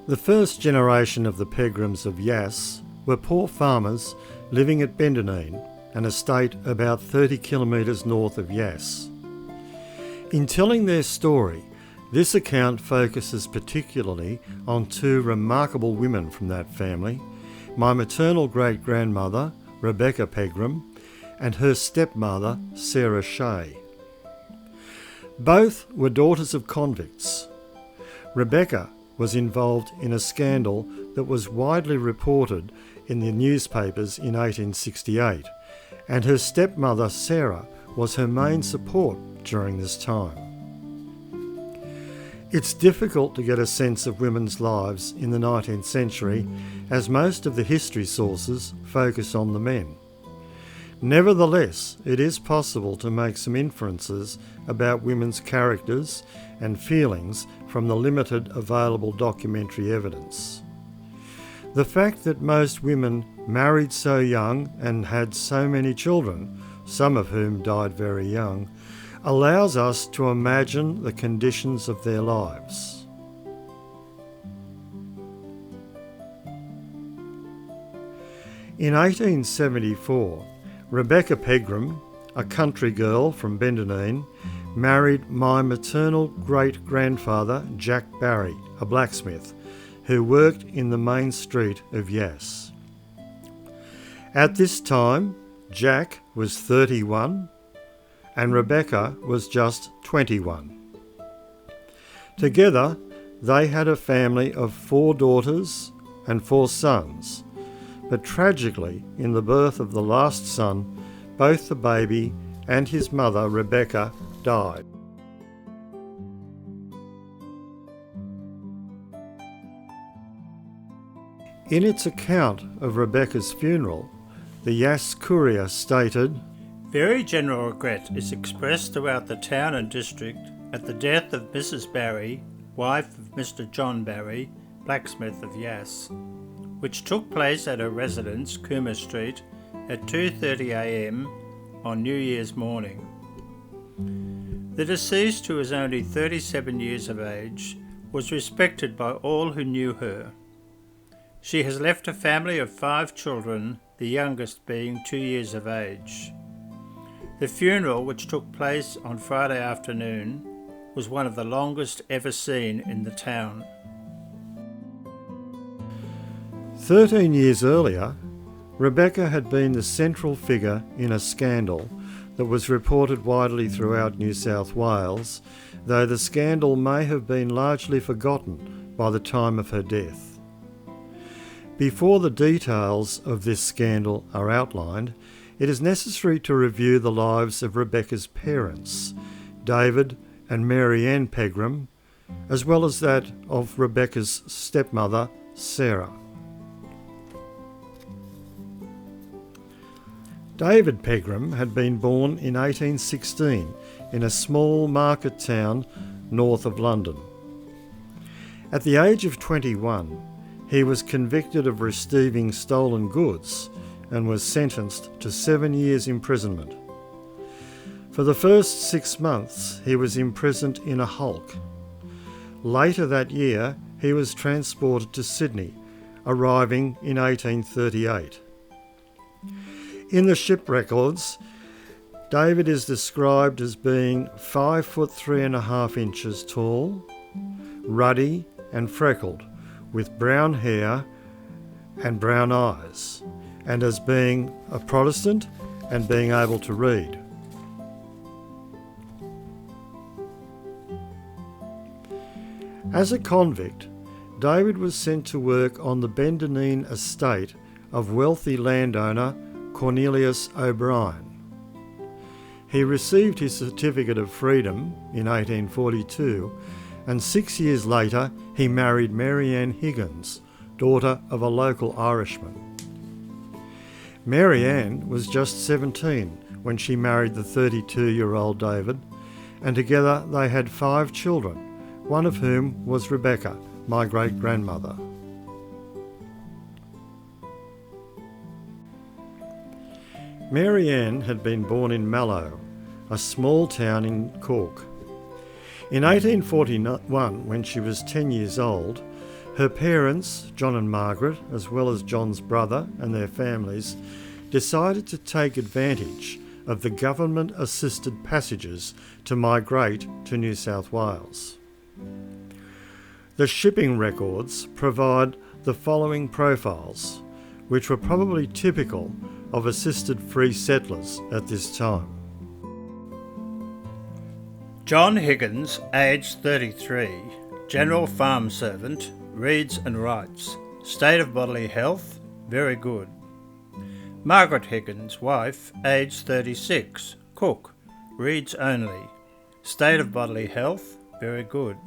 The first generation of the Pegrems of Yass were poor farmers living at Bendeneen, an estate about 30 kilometres north of Yass. In telling their story, this account focuses particularly on two remarkable women from that family, my maternal great-grandmother, Rebecca Pegrem, and her stepmother, Sarah Shea. Both were daughters of convicts. Rebecca was involved in a scandal that was widely reported in the newspapers in 1868, and her stepmother, Sarah, was her main support during this time. It's difficult to get a sense of women's lives in the 19th century, as most of the history sources focus on the men. Nevertheless, it is possible to make some inferences about women's characters and feelings from the limited available documentary evidence. The fact that most women married so young and had so many children, some of whom died very young, allows us to imagine the conditions of their lives. In 1874, Rebecca Pegrem, a country girl from Bendeneen, married my maternal great-grandfather Jack Barry, a blacksmith, who worked in the main street of Yass. At this time, Jack was 31 and Rebecca was just 21. Together, they had a family of 4 daughters and 4 sons, but tragically, in the birth of the last son, both the baby and his mother, Rebecca, died. In its account of Rebecca's funeral, the Yass Courier stated, "Very general regret is expressed throughout the town and district at the death of Mrs. Barry, wife of Mr. John Barry, blacksmith of Yass, which took place at her residence, Coomer Street, at 2:30 a.m. on New Year's morning. The deceased, who was only 37 years of age, was respected by all who knew her. She has left a family of 5 children, the youngest being 2 years of age. The funeral, which took place on Friday afternoon, was one of the longest ever seen in the town." 13 years earlier, Rebecca had been the central figure in a scandal that was reported widely throughout New South Wales, though the scandal may have been largely forgotten by the time of her death. Before the details of this scandal are outlined, it is necessary to review the lives of Rebecca's parents, David and Mary Ann Pegrem, as well as that of Rebecca's stepmother, Sarah. David Pegrem had been born in 1816 in a small market town north of London. At the age of 21, he was convicted of receiving stolen goods and was sentenced to 7 years' imprisonment. For the first 6 months, he was imprisoned in a hulk. Later that year, he was transported to Sydney, arriving in 1838. In the ship records, David is described as being 5 foot 3.5 inches tall, ruddy and freckled, with brown hair and brown eyes, and as being a Protestant and being able to read. As a convict, David was sent to work on the Bendeneen estate of wealthy landowner Cornelius O'Brien. He received his certificate of freedom in 1842, and 6 years later he married Mary Ann Higgins, daughter of a local Irishman. Mary Ann was just 17 when she married the 32-year-old David, and together they had 5 children, one of whom was Rebecca, my great-grandmother. Mary Ann had been born in Mallow, a small town in Cork. In 1841, when she was 10 years old, Her parents, John and Margaret, as well as John's brother and their families, decided to take advantage of the government-assisted passages to migrate to New South Wales. The shipping records provide the following profiles, which were probably typical of assisted free settlers at this time. John Higgins, aged 33, general farm servant, reads and writes. State of bodily health, very good. Margaret Higgins, wife, aged 36, cook, reads only. State of bodily health, very good.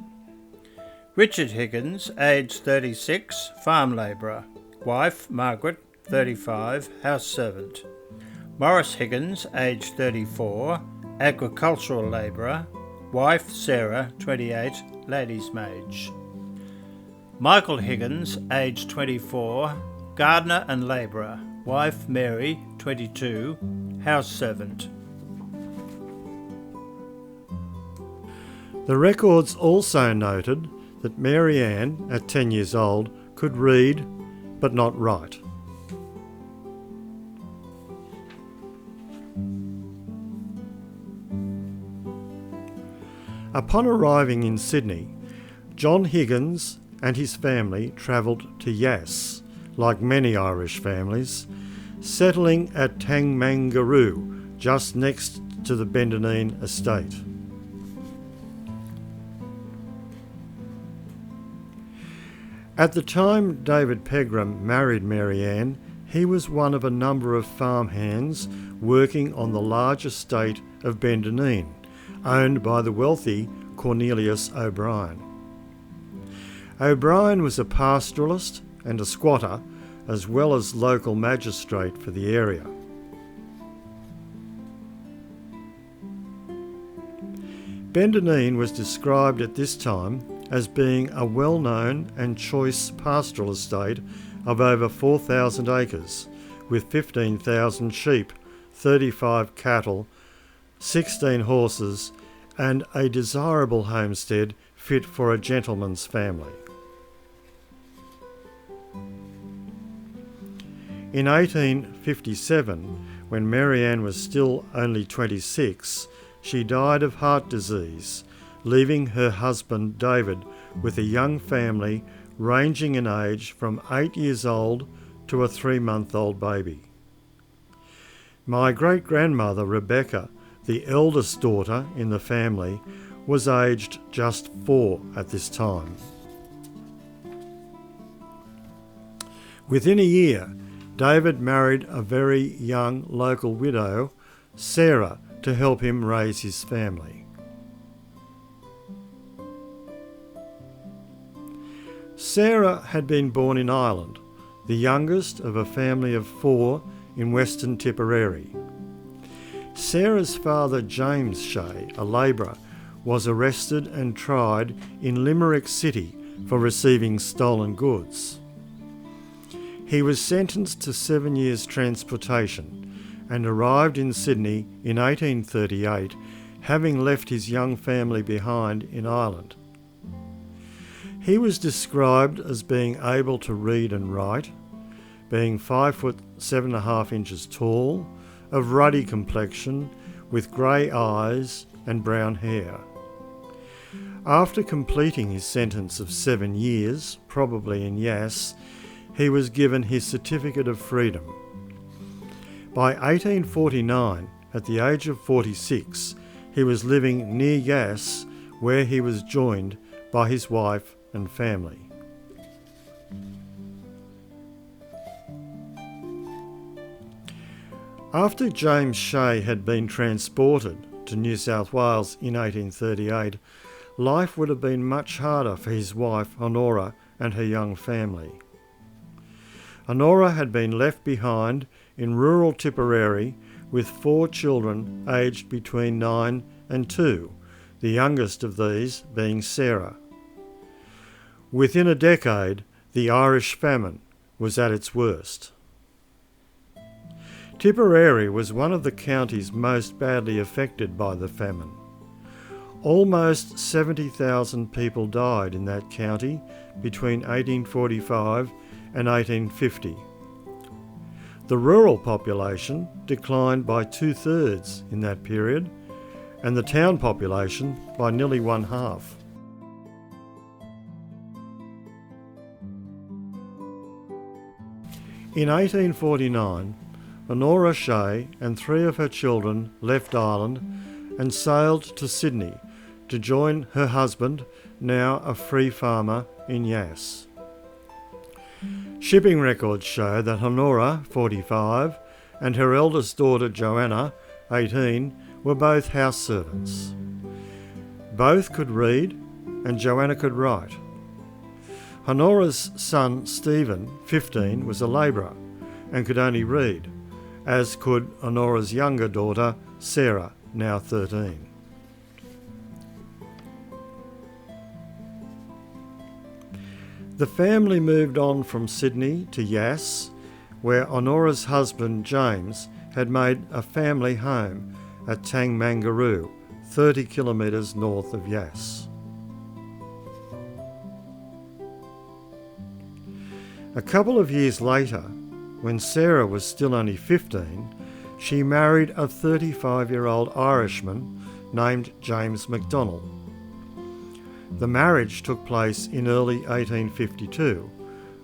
Richard Higgins, aged 36, farm labourer. Wife, Margaret, 35, house servant. Morris Higgins, aged 34, agricultural labourer. Wife, Sarah, 28, lady's maid. Michael Higgins, aged 24, gardener and labourer. Wife, Mary, 22, house servant. The records also noted that Mary Ann, at 10 years old, could read but not write. Upon arriving in Sydney, John Higgins and his family travelled to Yass, like many Irish families, settling at Tangmangaroo, just next to the Bendeneen estate. At the time David Pegrem married Mary Ann, he was one of a number of farmhands working on the large estate of Bendeneen, owned by the wealthy Cornelius O'Brien. O'Brien was a pastoralist and a squatter, as well as local magistrate for the area. Bendeneen was described at this time as being a well-known and choice pastoral estate of over 4,000 acres, with 15,000 sheep, 35 cattle, 16 horses, and a desirable homestead fit for a gentleman's family. In 1857, when Mary Ann was still only 26, she died of heart disease, leaving her husband David with a young family ranging in age from 8 years old to a 3-month-old baby. My great-grandmother Rebecca, the eldest daughter in the family, was aged just 4 at this time. Within a year, David married a very young local widow, Sarah, to help him raise his family. Sarah had been born in Ireland, the youngest of a family of 4 in Western Tipperary. Sarah's father, James Shea, a labourer, was arrested and tried in Limerick City for receiving stolen goods. He was sentenced to 7 years transportation and arrived in Sydney in 1838, having left his young family behind in Ireland. He was described as being able to read and write, being 5 foot 7.5 inches tall, of ruddy complexion, with grey eyes and brown hair. After completing his sentence of 7 years, probably in Yass, he was given his certificate of freedom. By 1849, at the age of 46, he was living near Yass, where he was joined by his wife and family. After James Shea had been transported to New South Wales in 1838, life would have been much harder for his wife Honora and her young family. Honora had been left behind in rural Tipperary with 4 children aged between 9 and 2, the youngest of these being Sarah. Within a decade, the Irish famine was at its worst. Tipperary was one of the counties most badly affected by the famine. Almost 70,000 people died in that county between 1845 and 1850. The rural population declined by 2/3 in that period, and the town population by nearly 1/2. In 1849, Honora Shea and 3 of her children left Ireland and sailed to Sydney to join her husband, now a free farmer in Yass. Shipping records show that Honora, 45, and her eldest daughter Joanna, 18, were both house servants. Both could read, and Joanna could write. Honora's son Stephen, 15, was a labourer and could only read, as could Honora's younger daughter Sarah, now 13. The family moved on from Sydney to Yass, where Honora's husband James had made a family home at Tangmangaroo, 30 kilometres north of Yass. A couple of years later, when Sarah was still only 15, she married a 35-year-old Irishman named James McDonald. The marriage took place in early 1852,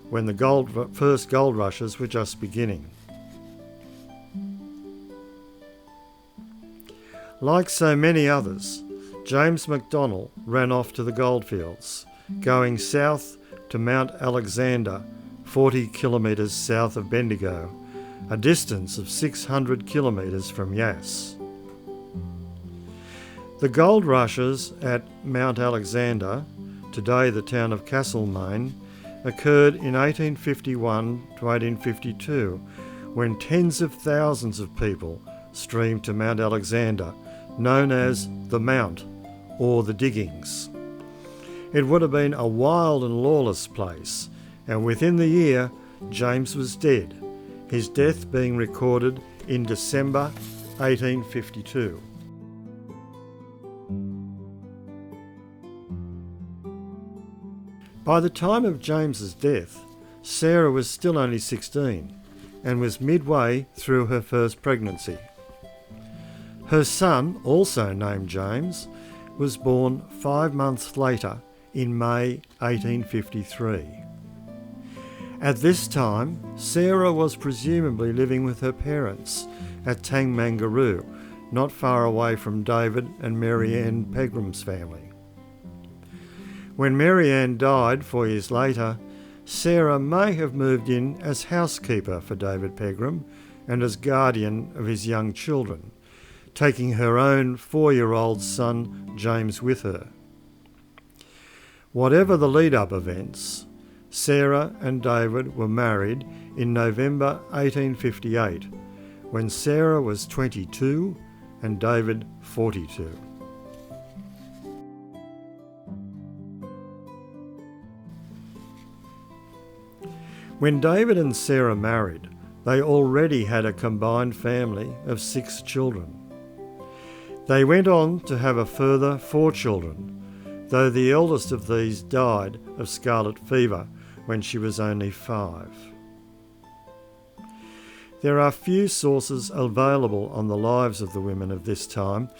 when the first gold rushes were just beginning. Like so many others, James McDonald ran off to the goldfields, going south to Mount Alexander, 40 kilometres south of Bendigo, a distance of 600 kilometres from Yass. The gold rushes at Mount Alexander, today the town of Castlemaine, occurred in 1851 to 1852, when tens of thousands of people streamed to Mount Alexander, known as the Mount or the Diggings. It would have been a wild and lawless place, and within the year, James was dead, his death being recorded in December 1852. By the time of James's death, Sarah was still only 16 and was midway through her first pregnancy. Her son, also named James, was born 5 months later in May 1853. At this time, Sarah was presumably living with her parents at Tangmangaroo, not far away from David and Mary Ann Pegrem's family. When Mary Ann died 4 years later, Sarah may have moved in as housekeeper for David Pegrem and as guardian of his young children, taking her own 4-year-old son James with her. Whatever the lead-up events, Sarah and David were married in November 1858, when Sarah was 22 and David 42. When David and Sarah married, they already had a combined family of 6 children. They went on to have a further 4 children, though the eldest of these died of scarlet fever when she was only 5. There are few sources available on the lives of the women of this time,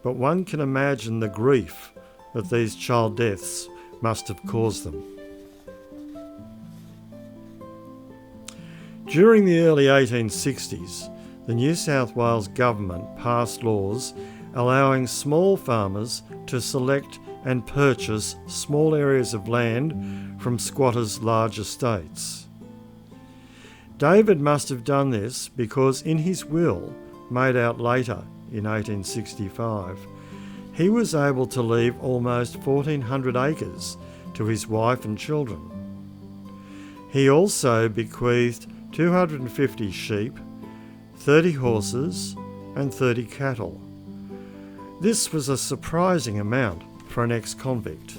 but one can imagine the grief that these child deaths must have caused them. During the early 1860s, the New South Wales government passed laws allowing small farmers to select and purchase small areas of land from squatters' large estates. David must have done this because in his will, made out later in 1865, he was able to leave almost 1,400 acres to his wife and children. He also bequeathed 250 sheep, 30 horses and 30 cattle. This was a surprising amount for an ex-convict.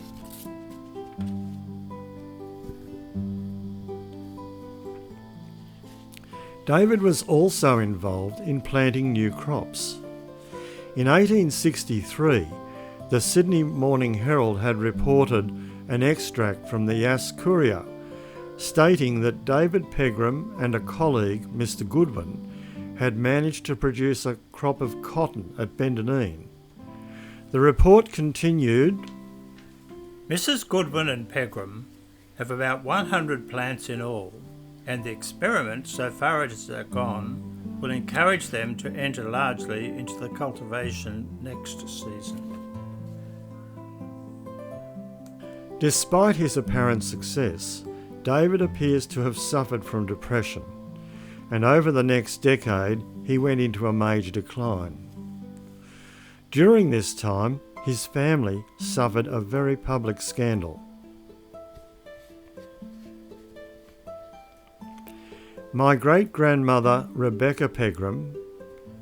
David was also involved in planting new crops. In 1863, the Sydney Morning Herald had reported an extract from the Yass Courier stating that David Pegrem and a colleague, Mr Goulburn, had managed to produce a crop of cotton at Bendeneen. The report continued, Mrs Goulburn and Pegrem have about 100 plants in all, and the experiment, so far as they're gone, will encourage them to enter largely into the cultivation next season. Despite his apparent success, David appears to have suffered from depression, and over the next decade he went into a major decline. During this time, his family suffered a very public scandal. My great-grandmother Rebecca Pegrem,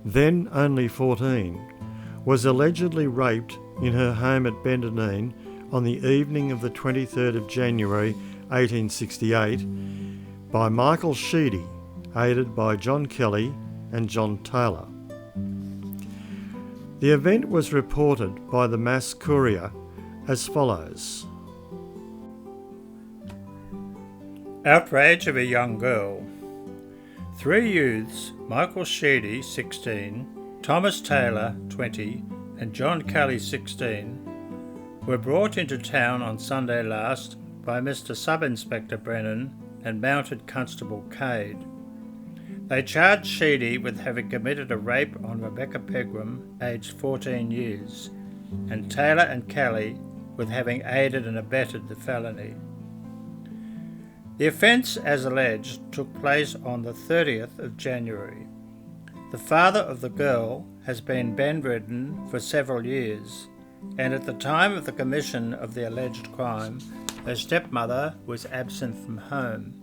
then only 14, was allegedly raped in her home at Bendeneen on the evening of the 23rd of January 1868 by Michael Sheedy, aided by John Kelly and John Taylor. The event was reported by the Mass Courier as follows. Outrage of a young girl. 3 youths, Michael Sheedy, 16, Thomas Taylor, 20, and John Kelly, 16, were brought into town on Sunday last by Mr Sub-Inspector Brennan and Mounted Constable Cade. They charged Sheedy with having committed a rape on Rebecca Pegrem, aged 14 years, and Taylor and Kelly with having aided and abetted the felony. The offence, as alleged, took place on the 30th of January. The father of the girl has been bedridden for several years, and at the time of the commission of the alleged crime, her stepmother was absent from home.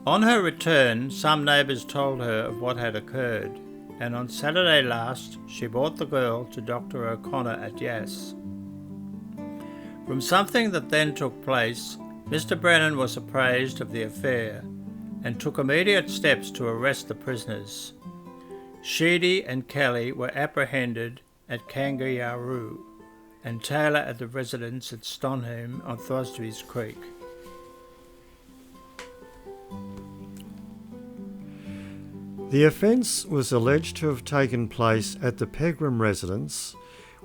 On her return, some neighbours told her of what had occurred, and on Saturday last she brought the girl to Dr O'Connor at Yass. From something that then took place, Mr Brennan was apprised of the affair and took immediate steps to arrest the prisoners. Sheedy and Kelly were apprehended at Kangaroo and Taylor at the residence at Stoneham on Throsby's Creek. The offence was alleged to have taken place at the Pegrem residence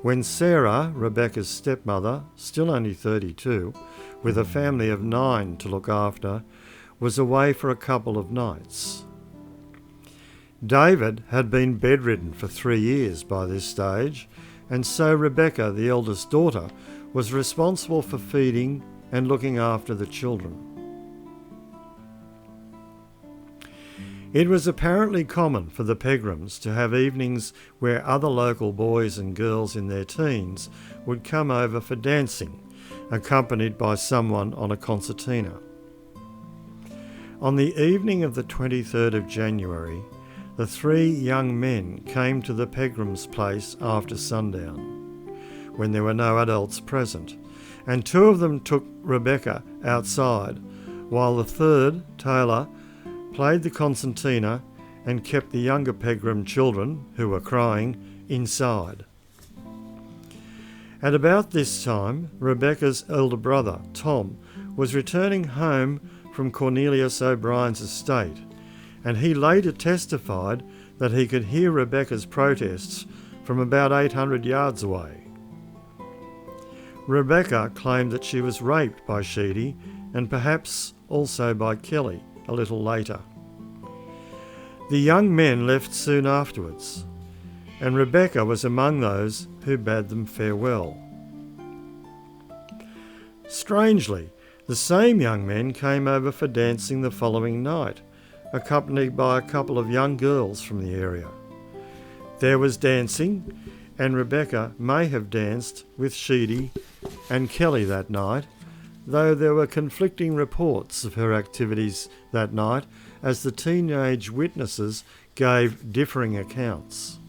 when Sarah, Rebecca's stepmother, still only 32, with a family of 9 to look after, was away for a couple of nights. David had been bedridden for 3 years by this stage, and so Rebecca, the eldest daughter, was responsible for feeding and looking after the children. It was apparently common for the Pegrems to have evenings where other local boys and girls in their teens would come over for dancing, accompanied by someone on a concertina. On the evening of the 23rd of January, the 3 young men came to the Pegrems' place after sundown, when there were no adults present, and 2 of them took Rebecca outside, while the 3rd, Taylor, played the concertina and kept the younger Pegrem children, who were crying, inside. At about this time, Rebecca's elder brother, Tom, was returning home from Cornelius O'Brien's estate, and he later testified that he could hear Rebecca's protests from about 800 yards away. Rebecca claimed that she was raped by Sheedy and perhaps also by Kelly a little later. The young men left soon afterwards, and Rebecca was among those who bade them farewell. Strangely, the same young men came over for dancing the following night, accompanied by a couple of young girls from the area. There was dancing, and Rebecca may have danced with Sheedy and Kelly that night, though there were conflicting reports of her activities that night as the teenage witnesses gave differing accounts.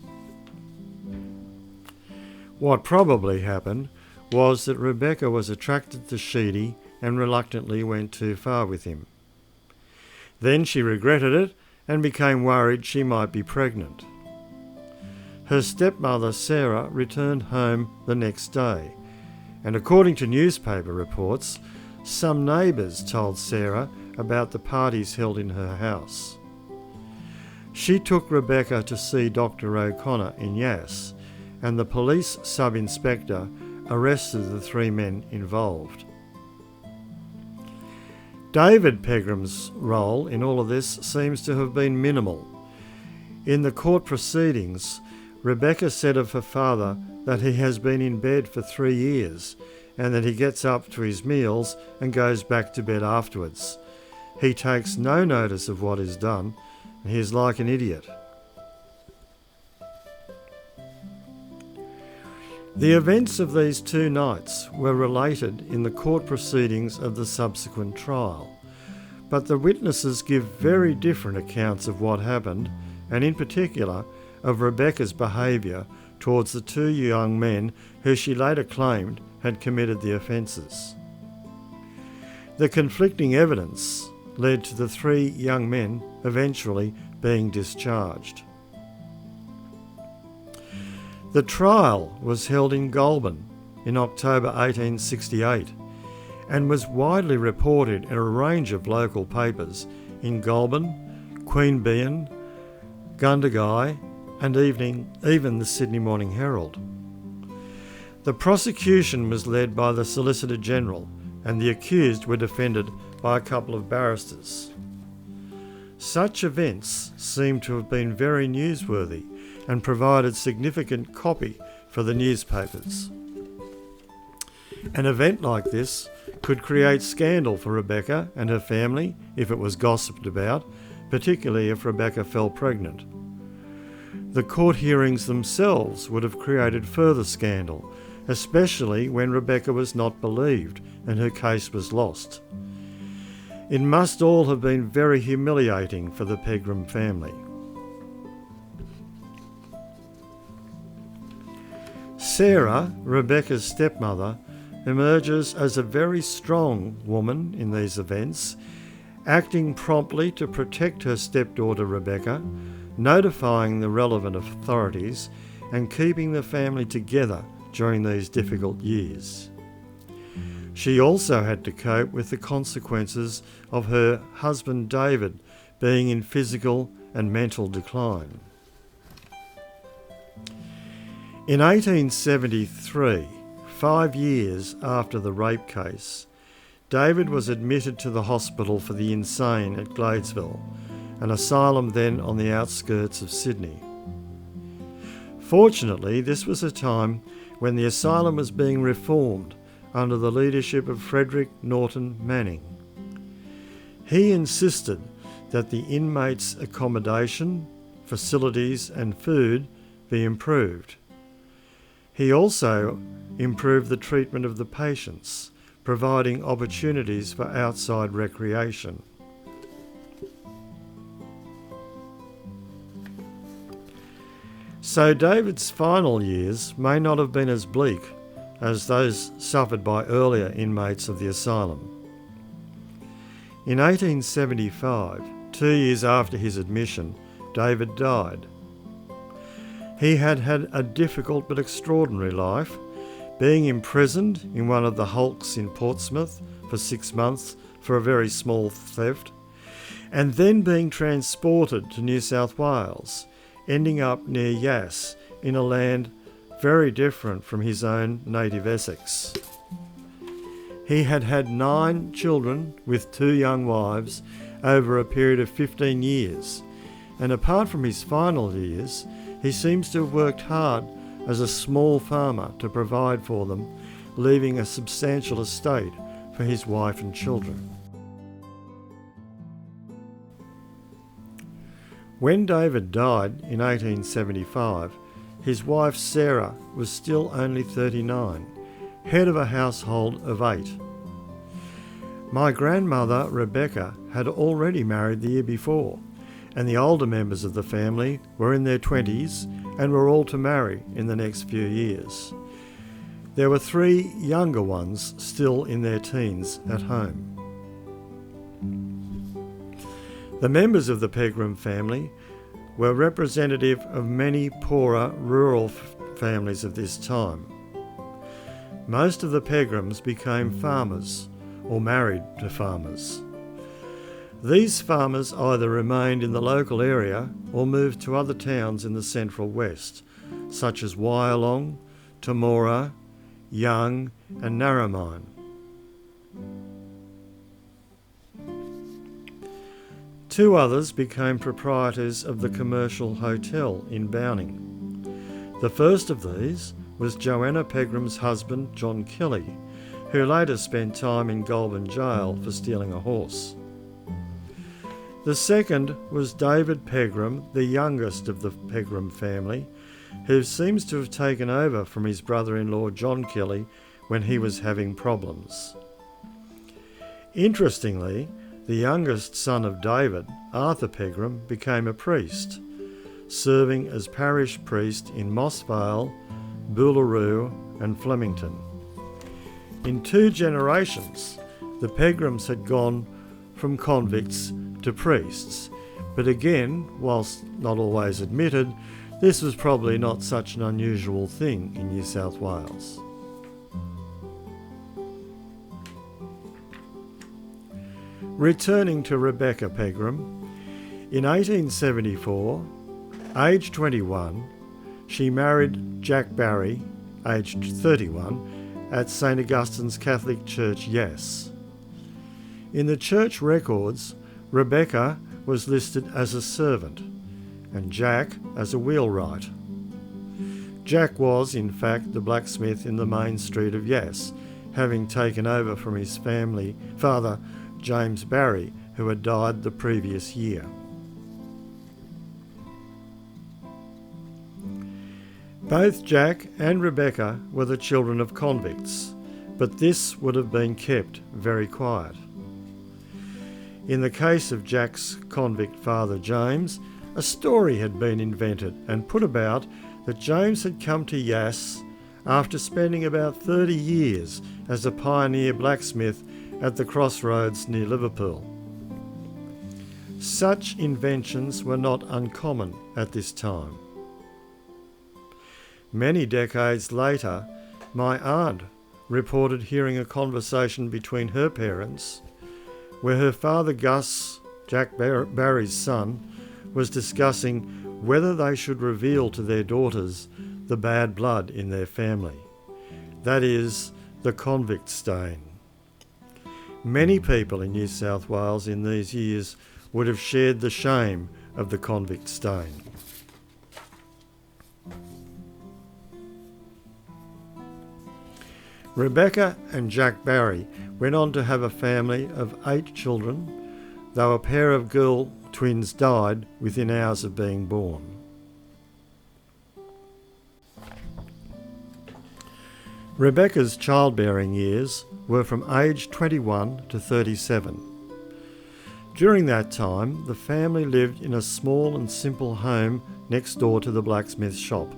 What probably happened was that Rebecca was attracted to Sheedy and reluctantly went too far with him. Then she regretted it and became worried she might be pregnant. her stepmother Sarah returned home the next day, and according to newspaper reports, some neighbours told Sarah about the parties held in her house. She took Rebecca to see Dr. O'Connor in Yass, and the police sub-inspector arrested the three men involved. David Pegrem's role in all of this seems to have been minimal. In the court proceedings, Rebecca said of her father that he has been in bed for 3 years and that he gets up to his meals and goes back to bed afterwards. He takes no notice of what is done, and he is like an idiot. The events of these 2 nights were related in the court proceedings of the subsequent trial, but the witnesses give very different accounts of what happened, and in particular of Rebecca's behaviour towards the 2 young men who she later claimed had committed the offences. The conflicting evidence led to the 3 young men eventually being discharged. The trial was held in Goulburn in October 1868 and was widely reported in a range of local papers in Goulburn, Queanbeyan, Gundagai and even the Sydney Morning Herald. The prosecution was led by the Solicitor General and the accused were defended by a couple of barristers. Such events seem to have been very newsworthy and provided significant copy for the newspapers. An event like this could create scandal for Rebecca and her family if it was gossiped about, particularly if Rebecca fell pregnant. The court hearings themselves would have created further scandal, especially when Rebecca was not believed and her case was lost. It must all have been very humiliating for the Pegrem family. Sarah, Rebecca's stepmother, emerges as a very strong woman in these events, acting promptly to protect her stepdaughter Rebecca, notifying the relevant authorities and keeping the family together during these difficult years. She also had to cope with the consequences of her husband David being in physical and mental decline. In 1873, 5 years after the rape case, David was admitted to the hospital for the insane at Gladesville, an asylum then on the outskirts of Sydney. Fortunately, this was a time when the asylum was being reformed under the leadership of Frederick Norton Manning. He insisted that the inmates' accommodation, facilities and food be improved. He also improved the treatment of the patients, providing opportunities for outside recreation. So David's final years may not have been as bleak as those suffered by earlier inmates of the asylum. In 1875, 2 years after his admission, David died. He had had a difficult but extraordinary life, being imprisoned in one of the hulks in Portsmouth for 6 months for a very small theft, and then being transported to New South Wales, ending up near Yass in a land very different from his own native Essex. He had had 9 children with 2 young wives over a period of 15 years, and apart from his final years, he seems to have worked hard as a small farmer to provide for them, leaving a substantial estate for his wife and children. When David died in 1875, his wife Sarah was still only 39, head of a household of 8. My grandmother Rebecca had already married the year before, and the older members of the family were in their 20s and were all to marry in the next few years. There were 3 younger ones still in their teens at home. The members of the Pegrem family were representative of many poorer rural families of this time. Most of the Pegrems became farmers or married to farmers. These farmers either remained in the local area or moved to other towns in the central west, such as Wyalong, Temora, Young and Narromine. Two others became proprietors of the commercial hotel in Bowning. The first of these was Joanna Pegrem's husband, John Kelly, who later spent time in Goulburn jail for stealing a horse. The second was David Pegrem, the youngest of the Pegrem family, who seems to have taken over from his brother-in-law John Kelly when he was having problems. Interestingly, the youngest son of David, Arthur Pegrem, became a priest, serving as parish priest in Moss Vale, Boolaroo and Flemington. In 2 generations, the Pegrems had gone from convicts to priests, but again, whilst not always admitted, this was probably not such an unusual thing in New South Wales. Returning to Rebecca Pegrem, in 1874, aged 21, she married Jack Barry, aged 31, at St Augustine's Catholic Church, Yass. In the church records, Rebecca was listed as a servant and Jack as a wheelwright. Jack was, in fact, the blacksmith in the main street of Yass, having taken over from his family father, James Barry, who had died the previous year. Both Jack and Rebecca were the children of convicts, but this would have been kept very quiet. In the case of Jack's convict father James, a story had been invented and put about that James had come to Yass after spending about 30 years as a pioneer blacksmith at the crossroads near Liverpool. Such inventions were not uncommon at this time. Many decades later, my aunt reported hearing a conversation between her parents where her father Gus, Jack Barry's son, was discussing whether they should reveal to their daughters the bad blood in their family. That is, the convict stain. Many people in New South Wales in these years would have shared the shame of the convict stain. Rebecca and Jack Barry went on to have a family of 8 children, though a pair of girl twins died within hours of being born. Rebecca's childbearing years were from age 21 to 37. During that time, the family lived in a small and simple home next door to the blacksmith's shop.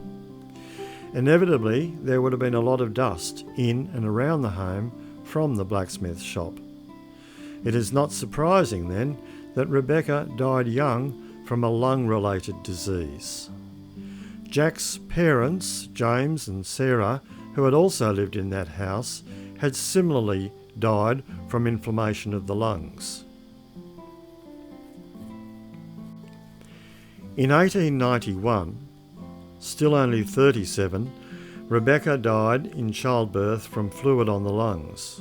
Inevitably, there would have been a lot of dust in and around the home from the blacksmith's shop. It is not surprising, then, that Rebecca died young from a lung-related disease. Jack's parents, James and Sarah, who had also lived in that house, had similarly died from inflammation of the lungs. In 1891, still only 37, Rebecca died in childbirth from fluid on the lungs.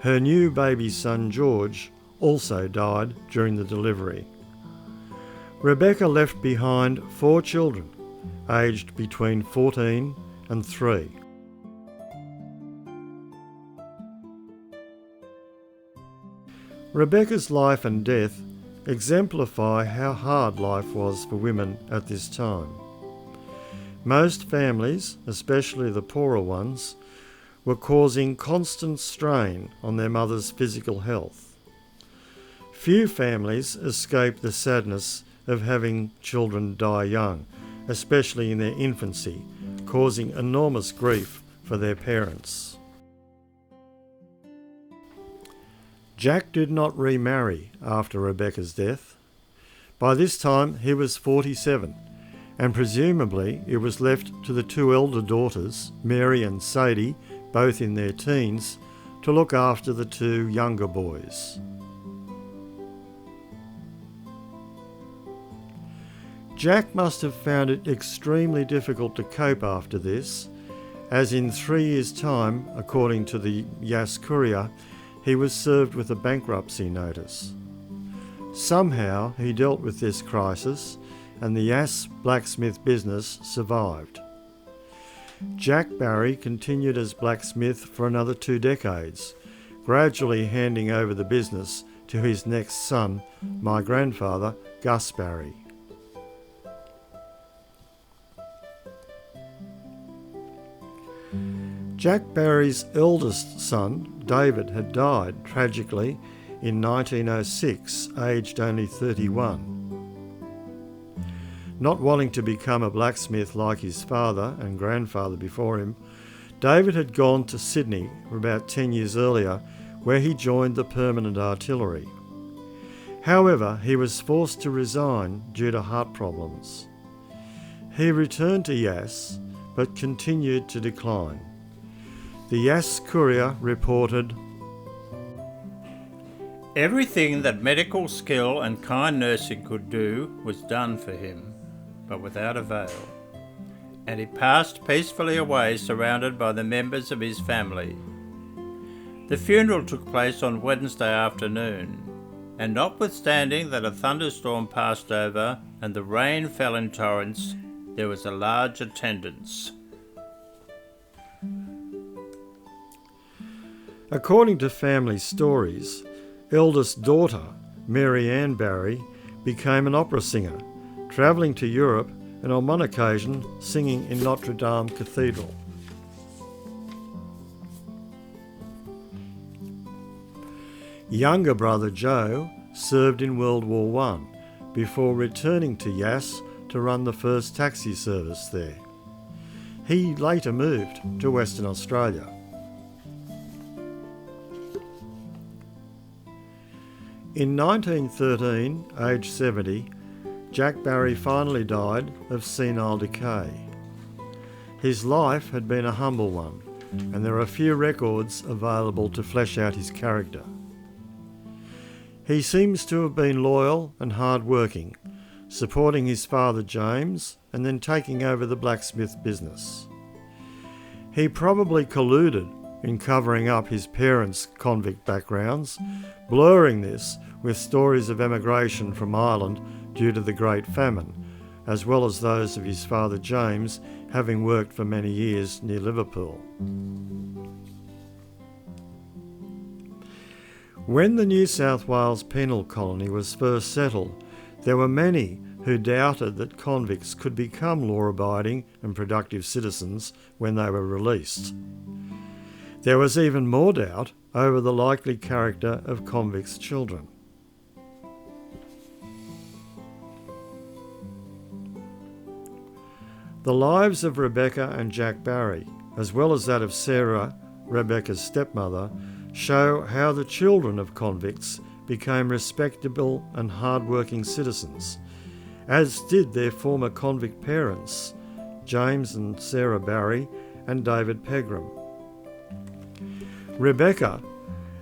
Her new baby son George also died during the delivery. Rebecca left behind 4 children, aged between 14 and 3. Rebecca's life and death exemplify how hard life was for women at this time. Most families, especially the poorer ones, were causing constant strain on their mother's physical health. Few families escape the sadness of having children die young, especially in their infancy, causing enormous grief for their parents. Jack did not remarry after Rebecca's death, By this time he was 47, and presumably it was left to the two elder daughters, Mary and Sadie, both in their teens, to look after the two younger boys. Jack must have found it extremely difficult to cope after this, as in 3 years' time, according to the Yass Courier, he was served with a bankruptcy notice. Somehow he dealt with this crisis, and the Yass blacksmith business survived. Jack Barry continued as blacksmith for another 2 decades, gradually handing over the business to his next son, my grandfather, Gus Barry. Jack Barry's eldest son, David, had died tragically in 1906, aged only 31. Not wanting to become a blacksmith like his father and grandfather before him, David had gone to Sydney about 10 years earlier, where he joined the Permanent Artillery. However, he was forced to resign due to heart problems. He returned to Yass, but continued to decline. The Yass Courier reported, "Everything that medical skill and kind nursing could do was done for him, but without avail, and he passed peacefully away surrounded by the members of his family. The funeral took place on Wednesday afternoon, and notwithstanding that a thunderstorm passed over and the rain fell in torrents, there was a large attendance." According to family stories, eldest daughter, Mary Ann Barry, became an opera singer, travelling to Europe and on one occasion singing in Notre Dame Cathedral. Younger brother Joe served in World War I before returning to Yass to run the first taxi service there. He later moved to Western Australia. In 1913, aged 70, Jack Barry finally died of senile decay. His life had been a humble one, and there are few records available to flesh out his character. He seems to have been loyal and hard-working, supporting his father James and then taking over the blacksmith business. He probably colluded in covering up his parents' convict backgrounds, blurring this with stories of emigration from Ireland due to the Great Famine, as well as those of his father James having worked for many years near Liverpool. When the New South Wales penal colony was first settled, there were many who doubted that convicts could become law-abiding and productive citizens when they were released. There was even more doubt over the likely character of convicts' children. The lives of Rebecca and Jack Barry, as well as that of Sarah, Rebecca's stepmother, show how the children of convicts became respectable and hard-working citizens, as did their former convict parents, James and Sarah Barry and David Pegrem. Rebecca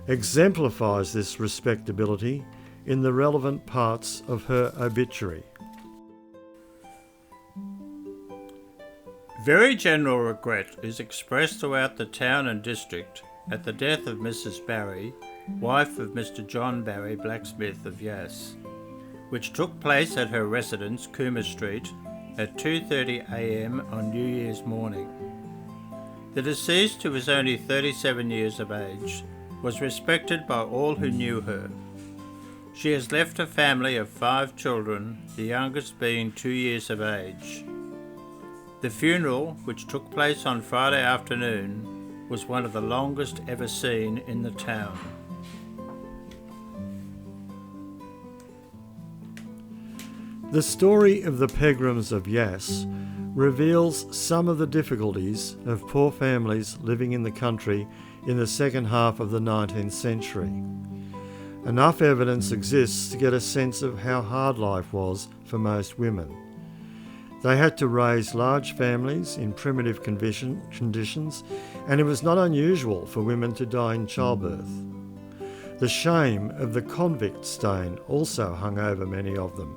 exemplifies this respectability in the relevant parts of her obituary. Very general regret is expressed throughout the town and district at the death of Mrs. Barry, wife of Mr. John Barry, blacksmith of Yass, which took place at her residence, Cooma Street, at 2:30 a.m. on New Year's morning. The deceased, who was only 37 years of age, was respected by all who knew her. She has left a family of 5 children, the youngest being 2 years of age. The funeral, which took place on Friday afternoon, was one of the longest ever seen in the town. The story of the Pegrems of Yass reveals some of the difficulties of poor families living in the country in the second half of the 19th century. enough evidence exists to get a sense of how hard life was for most women. They had to raise large families in primitive conditions, and it was not unusual for women to die in childbirth. The shame of the convict stain also hung over many of them.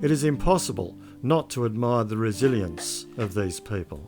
It is impossible not to admire the resilience of these people.